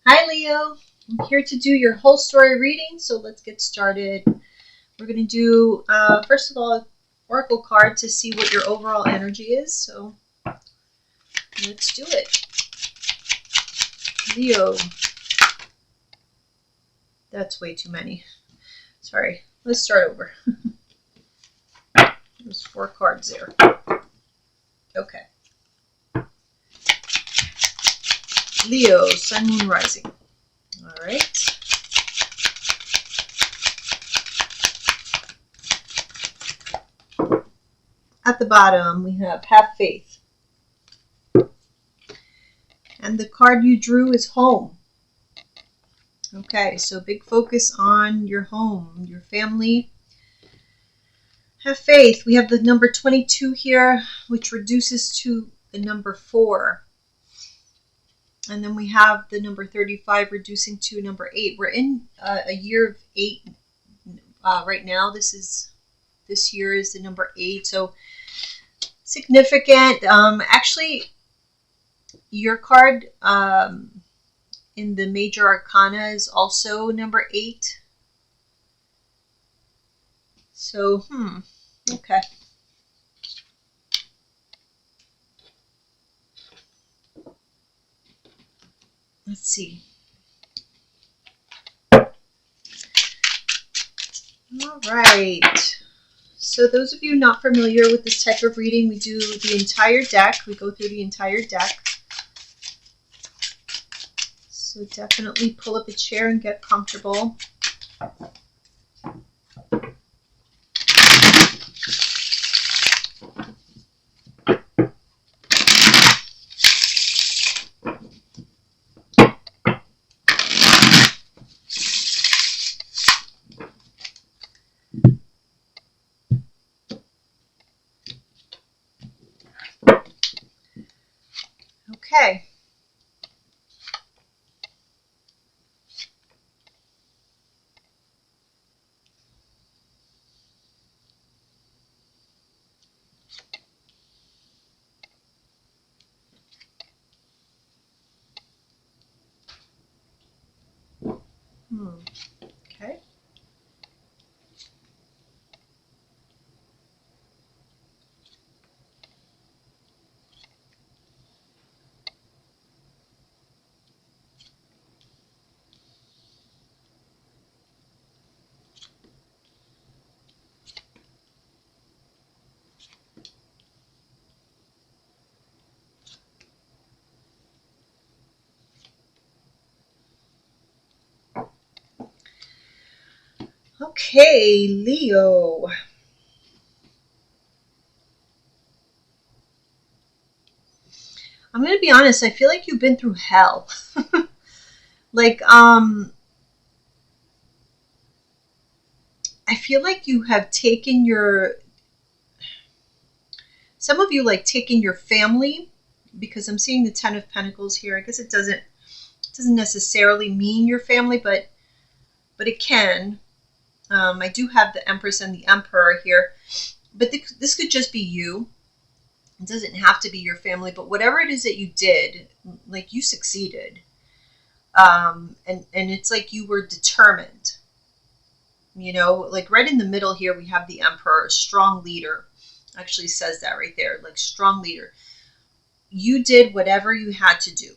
Hi Leo, I'm here to do your whole story reading, so let's get started. We're going to do, first of all, oracle card to see what your overall energy is, so let's do it. Leo, that's way too many. Sorry, let's start over. There's 4 cards there. Okay. Leo, Sun, Moon, Rising. All right. At the bottom, we have faith. And the card you drew is home. Okay, so big focus on your home, your family. Have faith. We have the number 22 here, which reduces to the number 4. And then we have the number 35 reducing to number 8. We're in a year of 8 right now. This year is the number 8. So significant. Actually, your card in the major arcana is also number 8. So, okay. Let's see. All right. So those of you not familiar with this type of reading, we do the entire deck. We go through the entire deck. So definitely pull up a chair and get comfortable. Okay. Okay. Okay, Leo. I'm going to be honest, I feel like you've been through hell. Like, I feel like you have taken some of you like taking your family, because I'm seeing the 10 of Pentacles here. I guess it doesn't necessarily mean your family, but it can. I do have the Empress and the Emperor here, but this could just be you. It doesn't have to be your family, but whatever it is that you did, like, you succeeded. And it's like you were determined. You know, like right in the middle here, we have the Emperor, strong leader. Actually says that right there, like strong leader. You did whatever you had to do.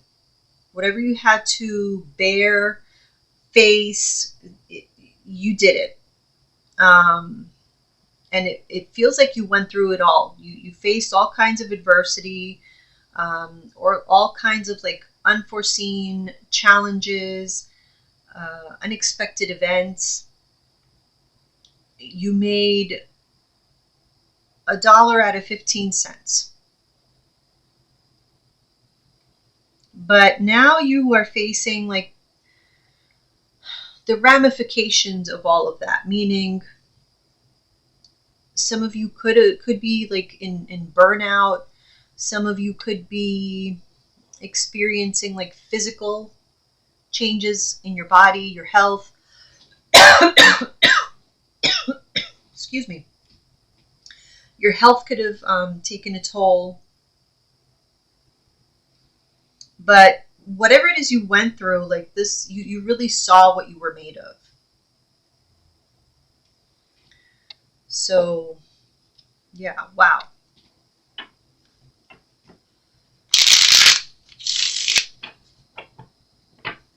Whatever you had to bear, face, you did it. And it feels like you went through it all. You faced all kinds of adversity, or all kinds of like unforeseen challenges, unexpected events. You made $1 out of 15 cents. But now you are facing like the ramifications of all of that, meaning some of you could be like in burnout. Some of you could be experiencing like physical changes in your body, your health. Excuse me. Your health could have taken a toll. But whatever it is you went through, like this, you really saw what you were made of. So, yeah, wow.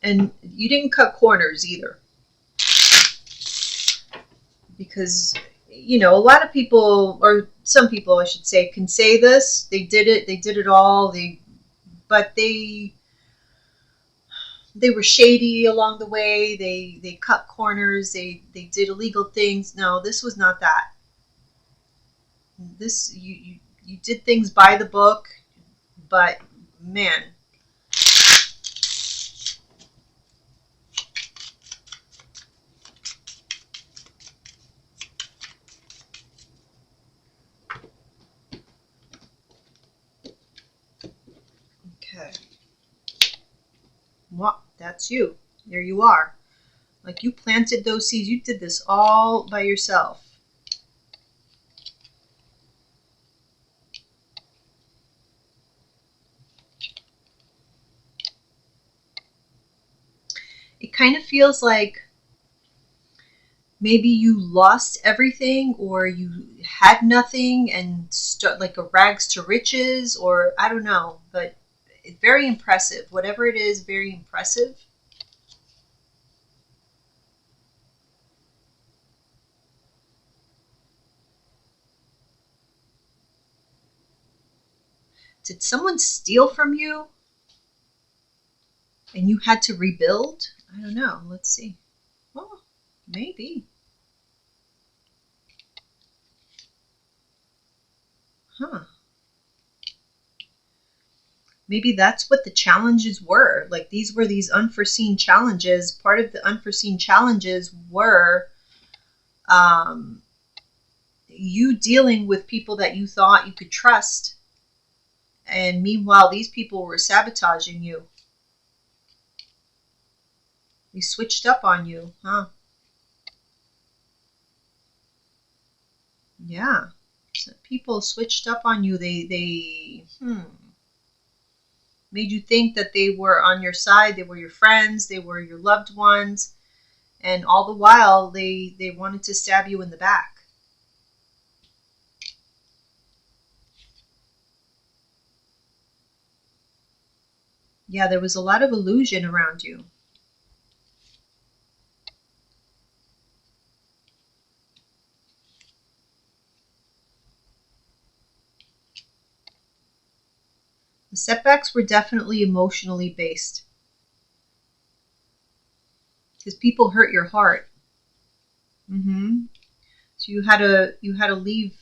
And you didn't cut corners either. Because, you know, a lot of people, or some people I should say, can say this. They did it all. But they were shady along the way. They cut corners. They did illegal things. No, this was not that. This you did things by the book, but man. Okay. Well, that's you. There you are. Like you planted those seeds. You did this all by yourself. It kind of feels like maybe you lost everything, or you had nothing and like a rags to riches, or I don't know, but it's very impressive. Whatever it is, very impressive. Did someone steal from you and you had to rebuild? I don't know. Let's see. Well, maybe. Huh. Maybe that's what the challenges were. Like these were these unforeseen challenges. Part of the unforeseen challenges were you dealing with people that you thought you could trust. And meanwhile, these people were sabotaging you. They switched up on you, huh? Yeah. So people switched up on you. They made you think that they were on your side. They were your friends. They were your loved ones. And all the while, they wanted to stab you in the back. Yeah, there was a lot of illusion around you. The setbacks were definitely emotionally based. Because people hurt your heart. So you had to leave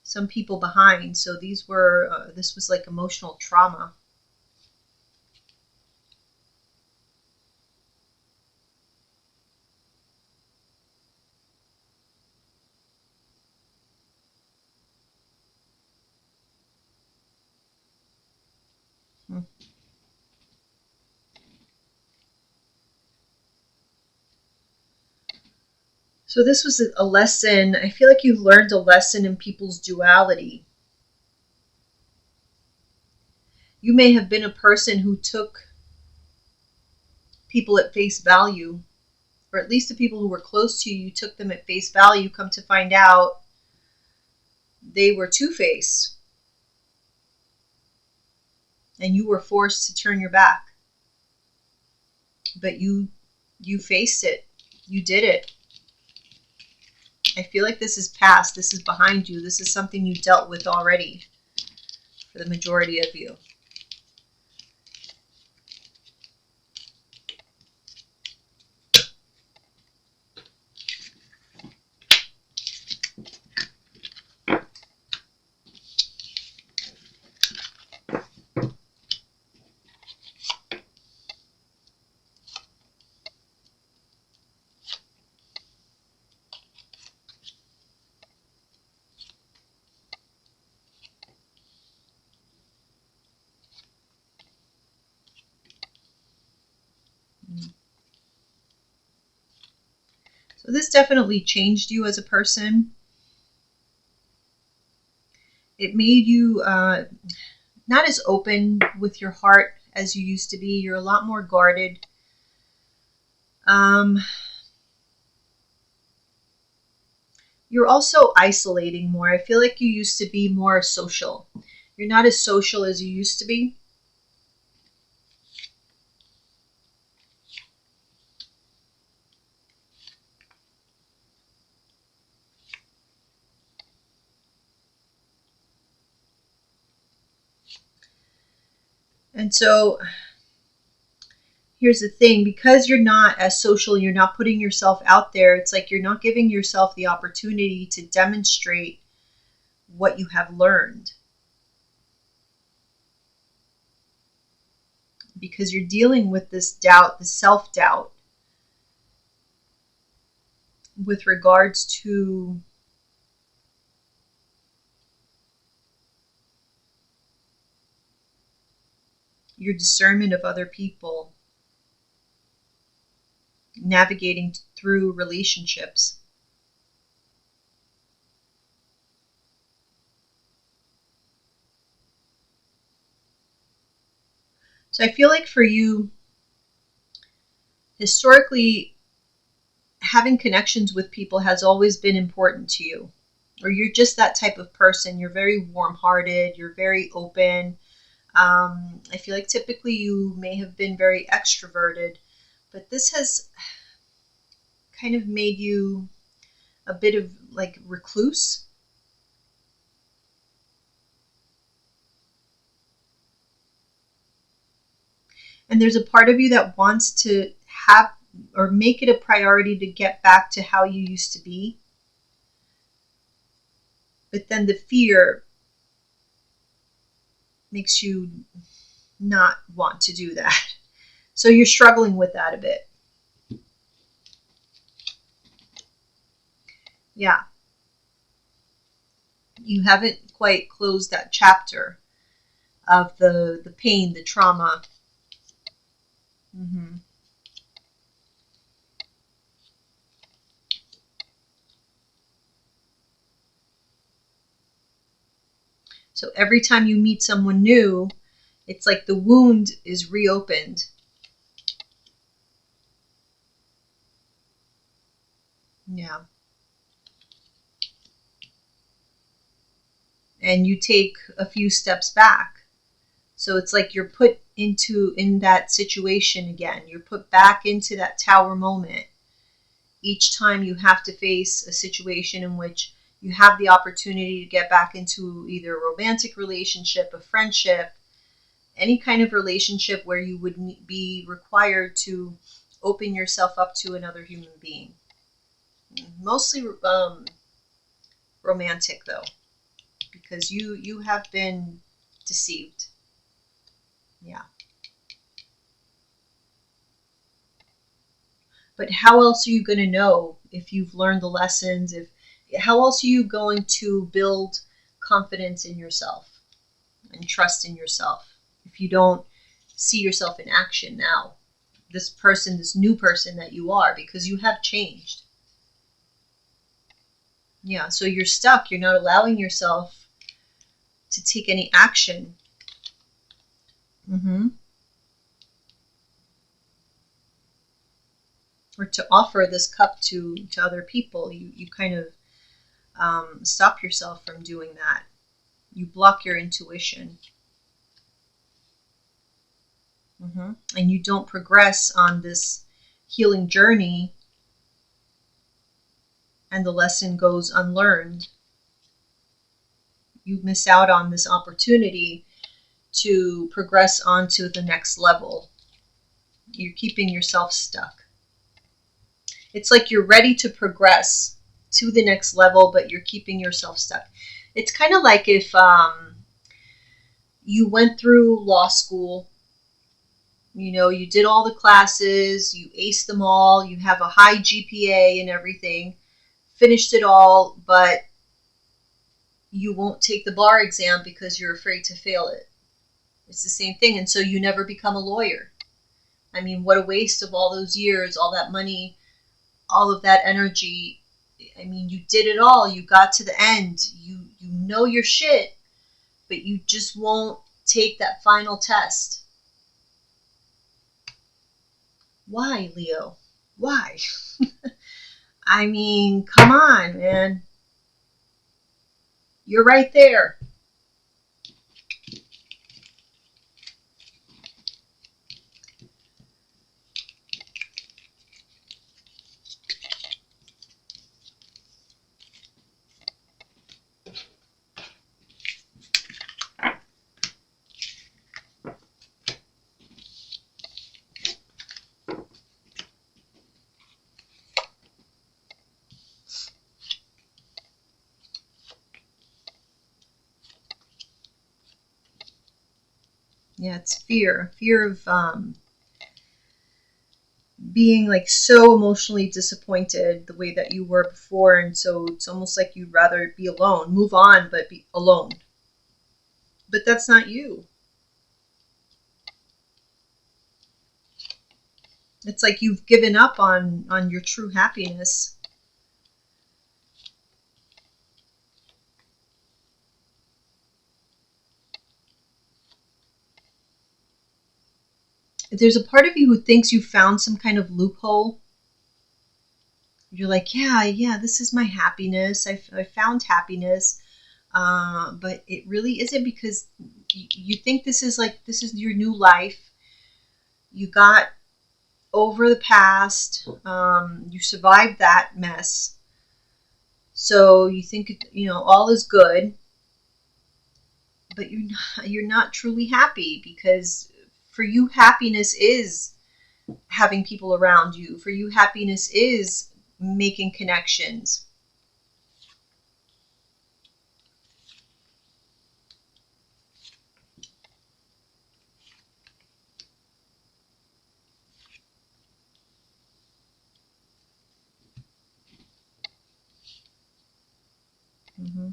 some people behind. So this was like emotional trauma. So this was a lesson. I feel like you learned a lesson in people's duality. You may have been a person who took people at face value, or at least the people who were close to you, you took them at face value. Come to find out, they were two-faced. And you were forced to turn your back. But you faced it. You did it. I feel like this is past. This is behind you. This is something you dealt with already for the majority of you. So this definitely changed you as a person. It made you not as open with your heart as you used to be. You're a lot more guarded. You're also isolating more. I feel like you used to be more social. You're not as social as you used to be. And so here's the thing, because you're not as social, you're not putting yourself out there, it's like you're not giving yourself the opportunity to demonstrate what you have learned. Because you're dealing with this doubt, this self-doubt, with regards to your discernment of other people, navigating through relationships. So I feel like for you, historically, having connections with people has always been important to you. Or you're just that type of person. You're very warm-hearted. You're very open. I feel like typically you may have been very extroverted, but this has kind of made you a bit of like recluse. And there's a part of you that wants to have or make it a priority to get back to how you used to be. But then the fear makes you not want to do that. So you're struggling with that a bit. Yeah. You haven't quite closed that chapter of the pain, the trauma. Mm-hmm. So every time you meet someone new, it's like the wound is reopened. Yeah. And you take a few steps back. So it's like you're put in that situation again. You're put back into that tower moment. Each time you have to face a situation in which you have the opportunity to get back into either a romantic relationship, a friendship, any kind of relationship where you would be required to open yourself up to another human being. Mostly romantic though, because you have been deceived. Yeah. But how else are you going to know if you've learned the lessons? How else are you going to build confidence in yourself and trust in yourself if you don't see yourself in action now? This new person that you are, because you have changed. Yeah, so you're stuck. You're not allowing yourself to take any action. Mm-hmm. Or to offer this cup to other people. You kind of stop yourself from doing that. You block your intuition. Mm-hmm. And you don't progress on this healing journey, and the lesson goes unlearned. You miss out on this opportunity to progress onto the next level. You're keeping yourself stuck. It's like you're ready to progress to the next level, but you're keeping yourself stuck. It's kind of like if you went through law school, you did all the classes, you aced them all, you have a high GPA and everything, finished it all, but you won't take the bar exam because you're afraid to fail it. It's the same thing. And so you never become a lawyer. I mean, what a waste of all those years, all that money, all of that energy. I mean, you did it all. You got to the end. You know your shit, but you just won't take that final test. Why, Leo? Why? I mean, come on, man. You're right there. Yeah, it's fear. Fear of being like so emotionally disappointed the way that you were before. And so it's almost like you'd rather be alone, move on, but be alone. But that's not you. It's like you've given up on your true happiness. There's a part of you who thinks you found some kind of loophole. You're like, yeah, this is my happiness. I found happiness. But it really isn't, because you think this is your new life. You got over the past. You survived that mess. So you think, all is good, but you're not truly happy, because for you, happiness is having people around you. For you, happiness is making connections. Mm-hmm.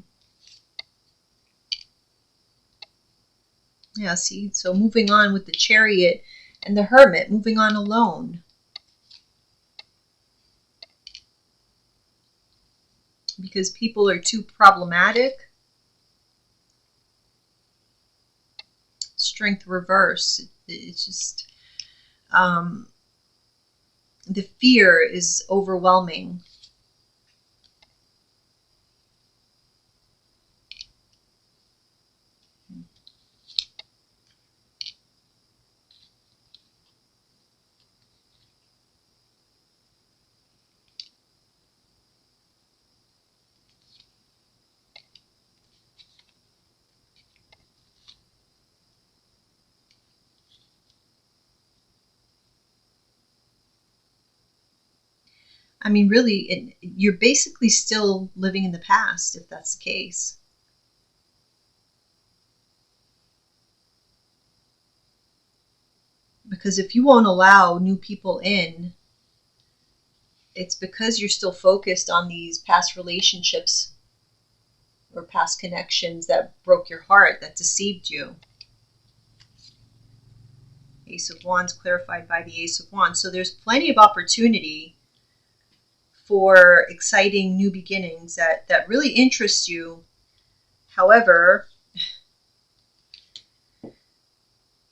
Yeah, see, so moving on with the Chariot and the Hermit, moving on alone, because people are too problematic. Strength reverse. It's just um, the fear is overwhelming. I mean, really, you're basically still living in the past if that's the case. Because if you won't allow new people in, it's because you're still focused on these past relationships or past connections that broke your heart, that deceived you. Ace of Wands clarified by the Ace of Wands. So there's plenty of opportunity for exciting new beginnings that really interest you. However,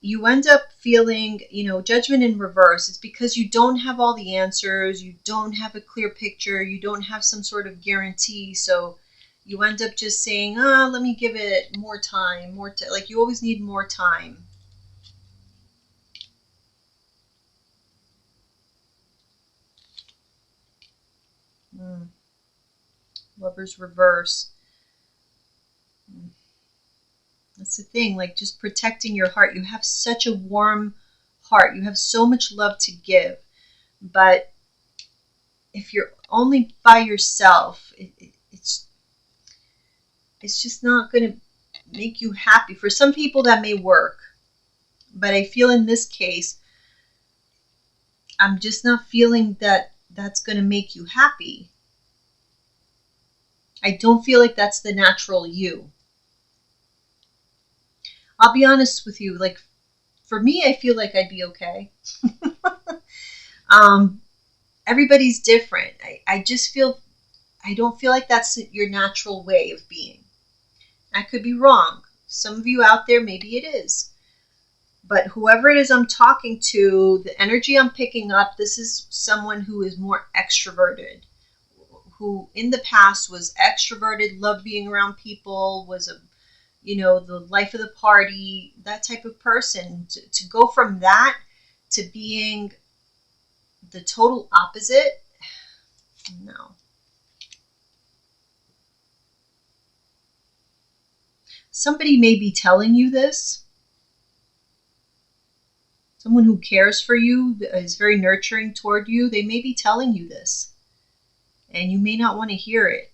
you end up feeling, judgment in reverse. It's because you don't have all the answers, you don't have a clear picture, you don't have some sort of guarantee. So you end up just saying, let me give it more time, like you always need more time. Mm. Lovers reverse. Mm. That's the thing, like just protecting your heart. You have such a warm heart. You have so much love to give. But if you're only by yourself, it's just not going to make you happy. For some people that may work, but I feel in this case, I'm just not feeling that that's going to make you happy. I don't feel like that's the natural you. I'll be honest with you, like for me, I feel like I'd be okay. um, Everybody's different. I just feel, I don't feel like that's your natural way of being. I could be wrong. Some of you out there, maybe it is. But whoever it is I'm talking to, the energy I'm picking up, this is someone who is more extroverted, who in the past was extroverted, loved being around people, was the life of the party, that type of person. To go from that to being the total opposite, no. Somebody may be telling you this. Someone who cares for you, is very nurturing toward you, they may be telling you this. And you may not want to hear it.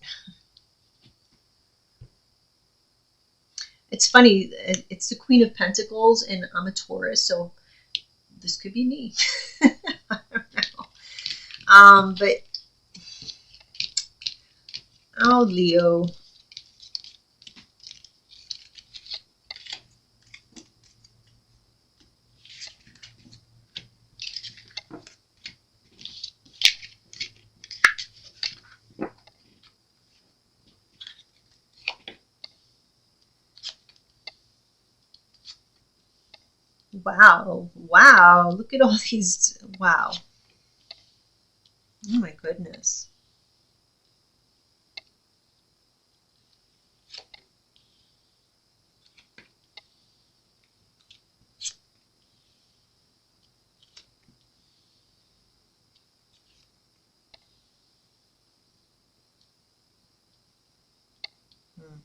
It's funny, it's the Queen of Pentacles, and I'm a Taurus, so this could be me. I don't know. But, oh, Leo. Wow. Wow. Look at all these. Wow. Oh my goodness. Hmm.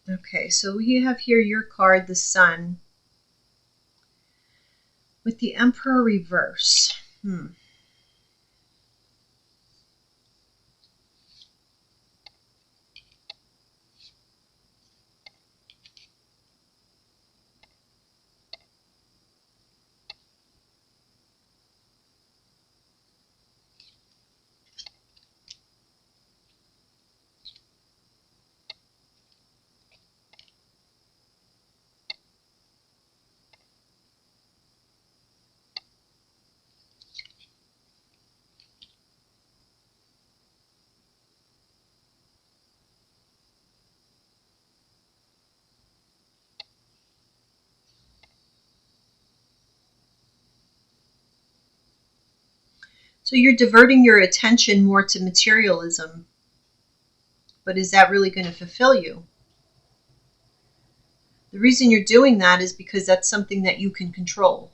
Okay, so we have here your card, the Sun, with the Emperor reverse. So you're diverting your attention more to materialism. But is that really going to fulfill you? The reason you're doing that is because that's something that you can control.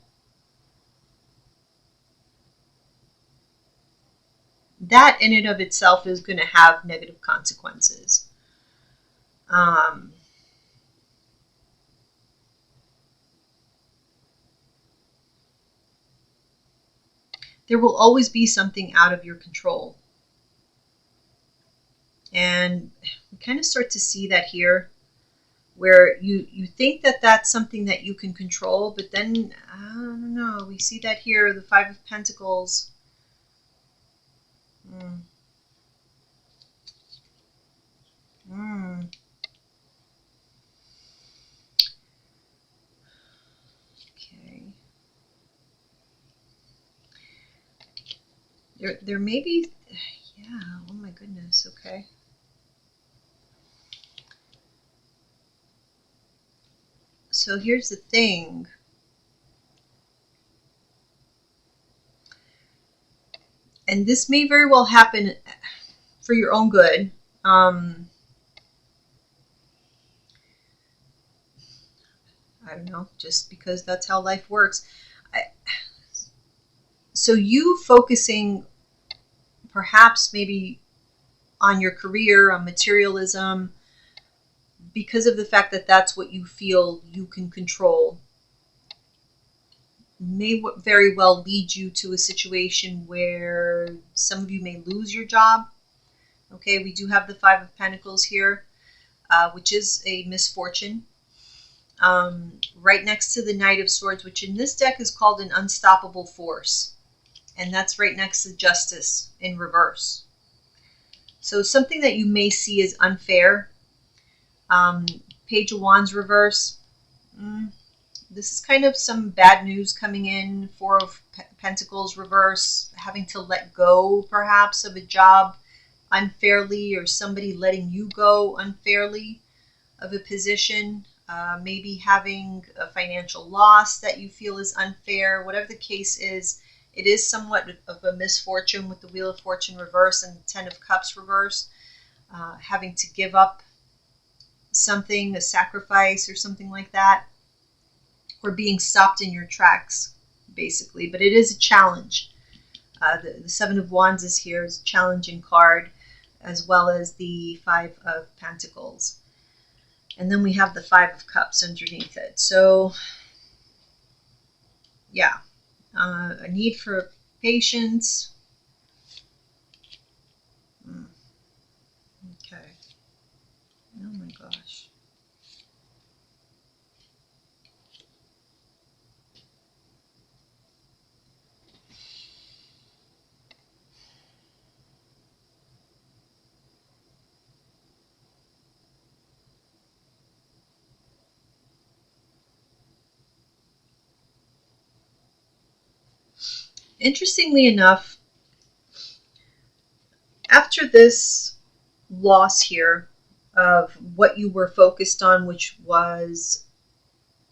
That in and of itself is going to have negative consequences. There will always be something out of your control. And we kind of start to see that here, where you think that that's something that you can control, but then, I don't know, we see that here, the Five of Pentacles. Okay. There may be, yeah, oh my goodness, okay. So here's the thing. And this may very well happen for your own good. I don't know, just because that's how life works. So you focusing perhaps maybe on your career, on materialism, because of the fact that that's what you feel you can control, may very well lead you to a situation where some of you may lose your job. Okay, we do have the Five of Pentacles here, which is a misfortune. Right next to the Knight of Swords, which in this deck is called an unstoppable force. And that's right next to Justice in reverse. So something that you may see as unfair. Page of Wands reverse. this is kind of some bad news coming in. Four of Pentacles reverse, having to let go perhaps of a job unfairly, or somebody letting you go unfairly of a position. Maybe having a financial loss that you feel is unfair. Whatever the case is, it is somewhat of a misfortune with the Wheel of Fortune reverse and the Ten of Cups reverse. Having to give up something, a sacrifice or something like that, or being stopped in your tracks, basically. But it is a challenge. The Seven of Wands is here, is a challenging card, as well as the Five of Pentacles. And then we have the Five of Cups underneath it. So, yeah, a need for patience. Okay. Oh my gosh. Interestingly enough, after this loss here of what you were focused on, which was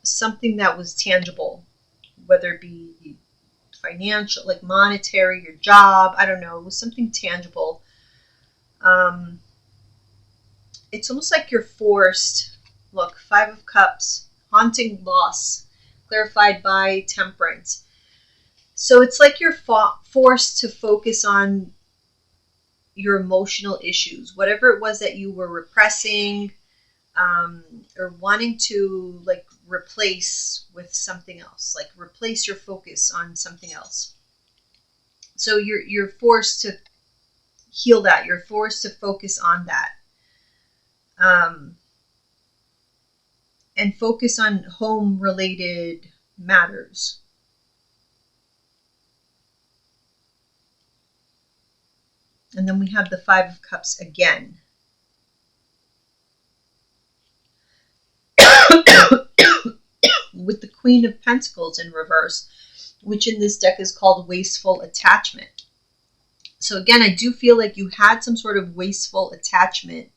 something that was tangible, whether it be financial, like monetary, your job, I don't know, it was something tangible. It's almost like you're forced. Look, Five of Cups, haunting loss, clarified by Temperance. So it's like you're forced to focus on your emotional issues, whatever it was that you were repressing, or wanting to like replace with something else, like replace your focus on something else. So you're forced to heal that. You're forced to focus on that, and focus on home related matters. And then we have the Five of Cups again. With the Queen of Pentacles in reverse, which in this deck is called wasteful attachment. So again, I do feel like you had some sort of wasteful attachment,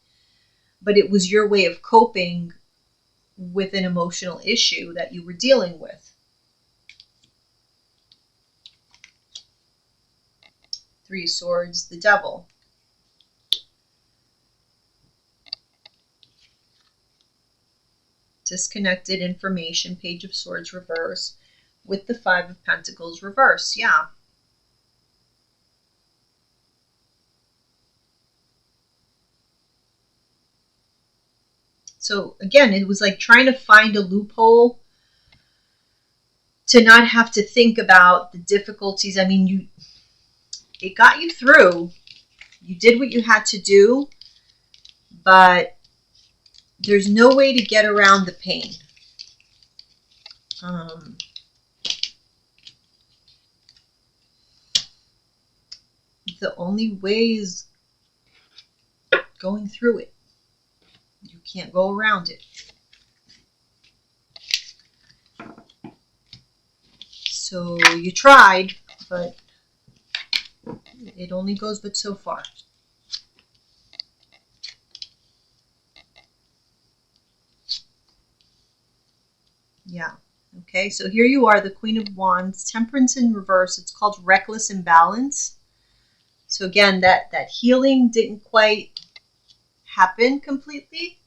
but it was your way of coping with an emotional issue that you were dealing with. Three of Swords, the Devil. Disconnected information, Page of Swords reverse, with the Five of Pentacles reverse. Yeah. So again, it was like trying to find a loophole to not have to think about the difficulties. I mean, it got you through. You did what you had to do, but there's no way to get around the pain. The only way is going through it. You can't go around it. So you tried, but it only goes but so far. Yeah. Okay, so here you are, the Queen of Wands, Temperance in reverse. It's called reckless imbalance. So again, that healing didn't quite happen completely.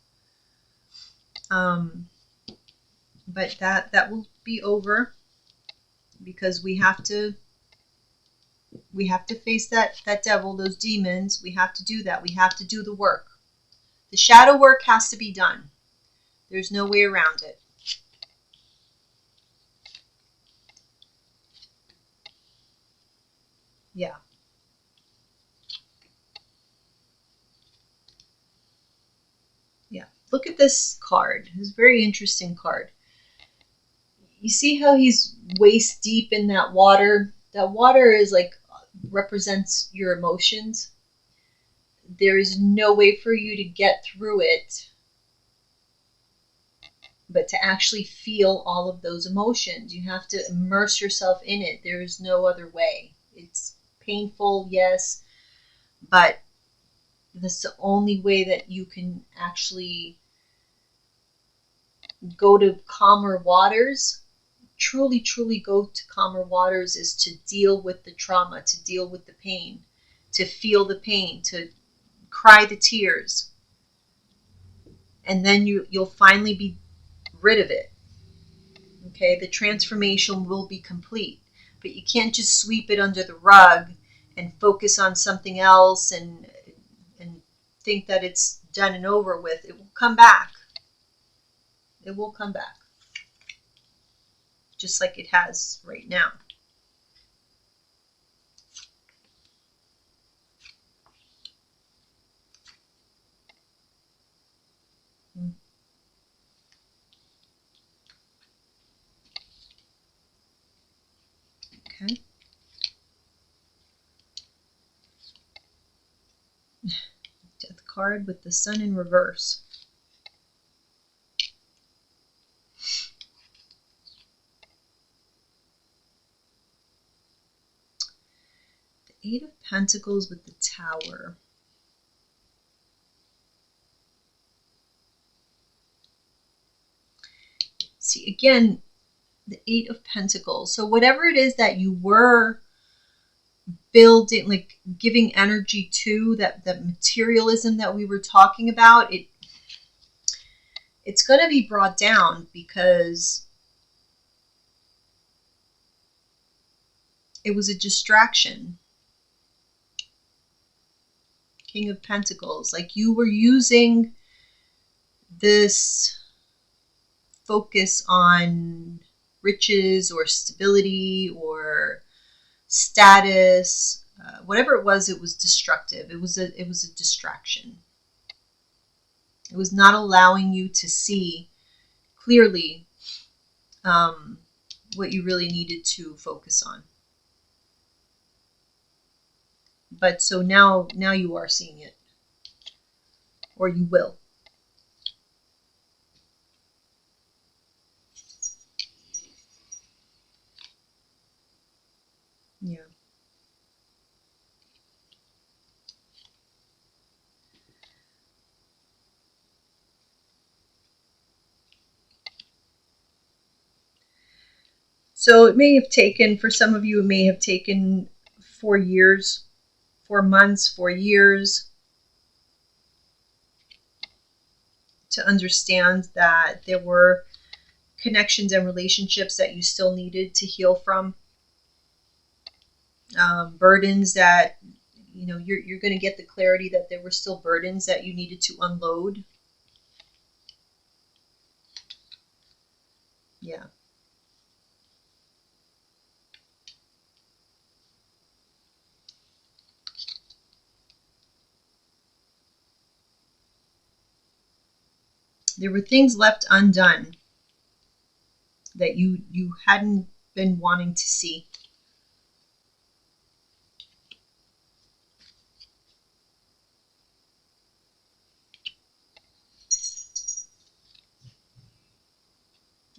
But that will be over, because we have to face that devil, those demons. We have to do that. We have to do the work. The shadow work has to be done. There's no way around it. Yeah. Yeah. Look at this card. It's a very interesting card. You see how he's waist deep in that water? That water is like represents your emotions. There is no way for you to get through it But to actually feel all of those emotions, you have to immerse yourself in it. There is no other way. It's painful, yes, but this is the only way that you can actually go to calmer waters. Truly, truly go to calmer waters is to deal with the trauma, to deal with the pain, to feel the pain, to cry the tears. And then you'll finally be rid of it. Okay, the transformation will be complete. But you can't just sweep it under the rug and focus on something else and think that it's done and over with. It will come back. It will come back. Just like it has right now. Okay. Death card with the sun in reverse. The Eight of Pentacles with the Tower. See, again, the Eight of Pentacles. So whatever it is that you were building, like giving energy to, that materialism that we were talking about, it's going to be brought down because it was a distraction. King of Pentacles, like you were using this focus on riches or stability or status, whatever it was destructive. It was a distraction. It was not allowing you to see clearly what you really needed to focus on. But so now you are seeing it, or you will. Yeah. So it may have taken, for some of you, it may have taken 4 years, 4 months, 4 years to understand that there were connections and relationships that you still needed to heal from. Burdens that, you're going to get the clarity that there were still burdens that you needed to unload. Yeah. There were things left undone that you hadn't been wanting to see.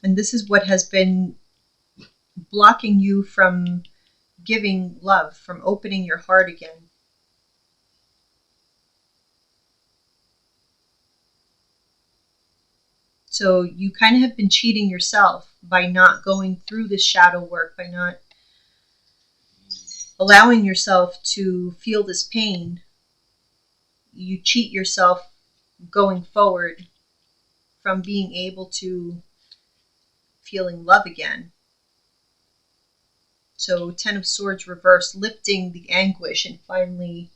And this is what has been blocking you from giving love, from opening your heart again. So you kind of have been cheating yourself by not going through this shadow work, by not allowing yourself to feel this pain. You cheat yourself going forward from being able to feeling love again. So 10 of Swords reverse, lifting the anguish and finally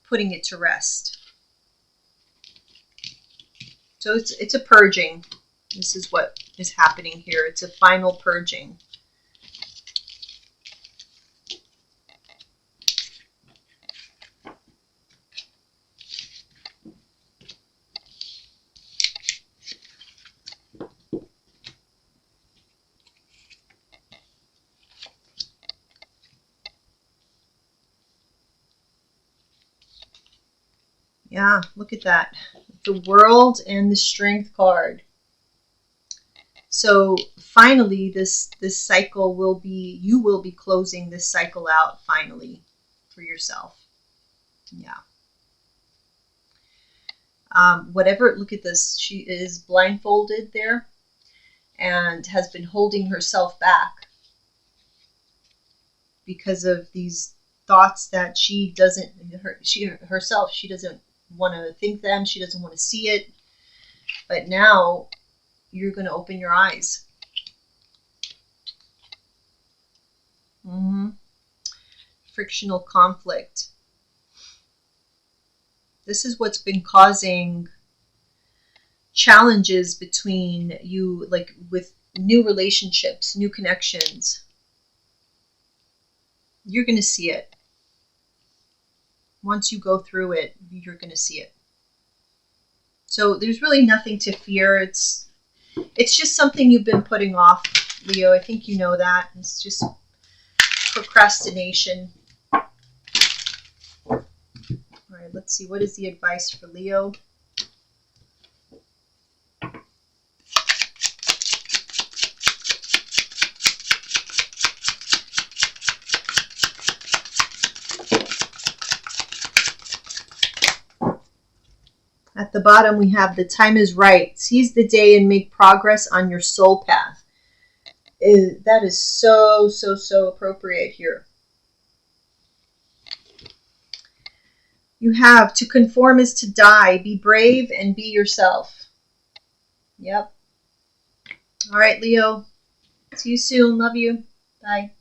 putting it to rest. So it's a purging. This is what is happening here. It's a final purging. Yeah, look at that. The World and the Strength card. So finally, this cycle will be, you will be closing this cycle out finally for yourself. Yeah. Whatever, look at this. She is blindfolded there and has been holding herself back because of these thoughts that she doesn't, she herself, she doesn't want to think them. She doesn't want to see it. But now you're going to open your eyes. Frictional conflict. This is what's been causing challenges between you, like with new relationships, new connections. You're going to see it. Once you go through it, you're going to see it. So there's really nothing to fear. It's just something you've been putting off, Leo. I think you know that. It's just procrastination. All right, let's see. What is the advice for Leo? At the bottom, we have the time is right. Seize the day and make progress on your soul path. That is so, so, so appropriate here. You have to conform is to die. Be brave and be yourself. Yep. All right, Leo. See you soon. Love you. Bye.